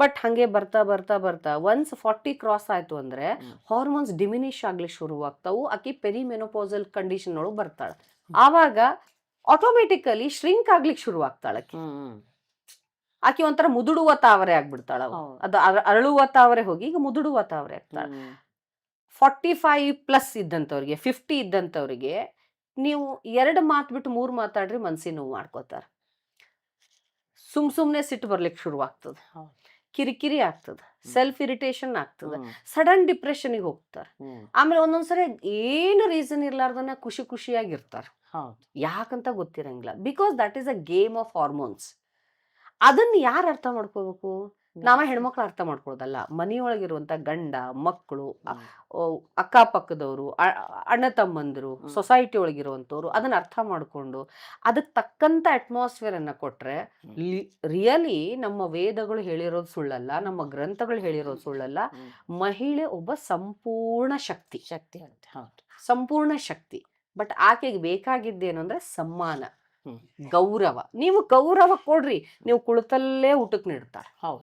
But ಹಂಗೆ ಬರ್ತಾ ಬರ್ತಾ ಬರ್ತಾ ಒನ್ಸ್ 40 ಕ್ರಾಸ್ ಆಯ್ತು ಅಂದ್ರೆ ಹಾರ್ಮೋನ್ಸ್ ಡಿಮಿನಿಷ್ ಆಗ್ಲಿಕ್ಕೆ ಶುರುವಾಗ್ತಾವು. ಆಕಿ ಪೆರಿಮೆನೋಪಾಸಲ್ ಕಂಡೀಷನ್ ಒಳಗೆ ಬರ್ತಾಳೆ. ಆವಾಗ ಆಟೋಮೆಟಿಕಲಿ ಶ್ರಿಂಕ್ ಆಗ್ಲಿಕ್ಕೆ ಶುರುವಾಗ್ತಾಳೆ. ಆಕಿ ಒಂಥರ ಮುದುಡುವ ತಾವರೆ ಆಗ್ಬಿಡ್ತಾಳ. ಅದು ಅರಳುವ ತಾವರೆ ಹೋಗಿ ಈಗ ಮುದುಡುವ ತಾವರೆ ಆಗ್ತಾಳೆ. 45+ ಇದ್ದಂಥವ್ರಿಗೆ, 50 ಇದ್ದಂಥವ್ರಿಗೆ ನೀವು 2 ಮಾತು ಬಿಟ್ಟು 3 ಮಾತಾಡ್ರಿ ಮನ್ಸಿನ ನೋವು ಮಾಡ್ಕೋತಾರ. ಸುಮ್ನೆ ಸಿಟ್ಟು ಬರ್ಲಿಕ್ಕೆ ಶುರುವಾಗ್ತದ, ಕಿರಿಕಿರಿ ಆಗ್ತದ, ಸೆಲ್ಫ್ ಇರಿಟೇಷನ್ ಆಗ್ತದ, ಸಡನ್ ಡಿಪ್ರೆಷನ್ಗೆ ಹೋಗ್ತಾರ. ಆಮೇಲೆ ಒಂದೊಂದ್ಸರಿ ಏನು ರೀಸನ್ ಇರ್ಲಾರ್ದನ್ನ ಖುಷಿಯಾಗಿರ್ತಾರ. ಯಾಕಂತ ಗೊತ್ತಿರಂಗಿಲ್ಲ. Because that is a game of hormones. ಅದನ್ನ ಯಾರು ಅರ್ಥ ಮಾಡ್ಕೋಬೇಕು? ನಾವ ಹೆಣ್ಮಕ್ಳು ಅರ್ಥ ಮಾಡ್ಕೊಳ್ಳೋದಲ್ಲ. ಮನೆಯೊಳಗಿರುವಂತ ಗಂಡ, ಮಕ್ಕಳು, ಅಕ್ಕಪಕ್ಕದವರು, ಅಣ್ಣ ತಮ್ಮಂದಿರು, ಸೊಸೈಟಿ ಒಳಗಿರುವಂತವ್ರು ಅದನ್ನ ಅರ್ಥ ಮಾಡ್ಕೊಂಡು ಅದಕ್ಕೆ ತಕ್ಕಂತ ಅಟ್ಮಾಸ್ಫಿಯರ್ ಅನ್ನ ಕೊಟ್ರೆ, ರಿಯಲಿ ನಮ್ಮ ವೇದಗಳು ಹೇಳಿರೋದು ಸುಳ್ಳಲ್ಲ, ನಮ್ಮ ಗ್ರಂಥಗಳು ಹೇಳಿರೋದು ಸುಳ್ಳಲ್ಲ. ಮಹಿಳೆ ಒಬ್ಬ ಸಂಪೂರ್ಣ ಶಕ್ತಿ ಅಂತ, ಸಂಪೂರ್ಣ ಶಕ್ತಿ. ಬಟ್ ಆಕೆಗೆ ಬೇಕಾಗಿದ್ದೇನು ಅಂದ್ರೆ ಸಮ್ಮಾನ, ಗೌರವ. ನೀವು ಗೌರವ ಕೊಡ್ರಿ, ನೀವು ಕುಳಿತಲ್ಲೇ ಊಟಕ್ಕೆ ನೀಡ್ತಾರೆ.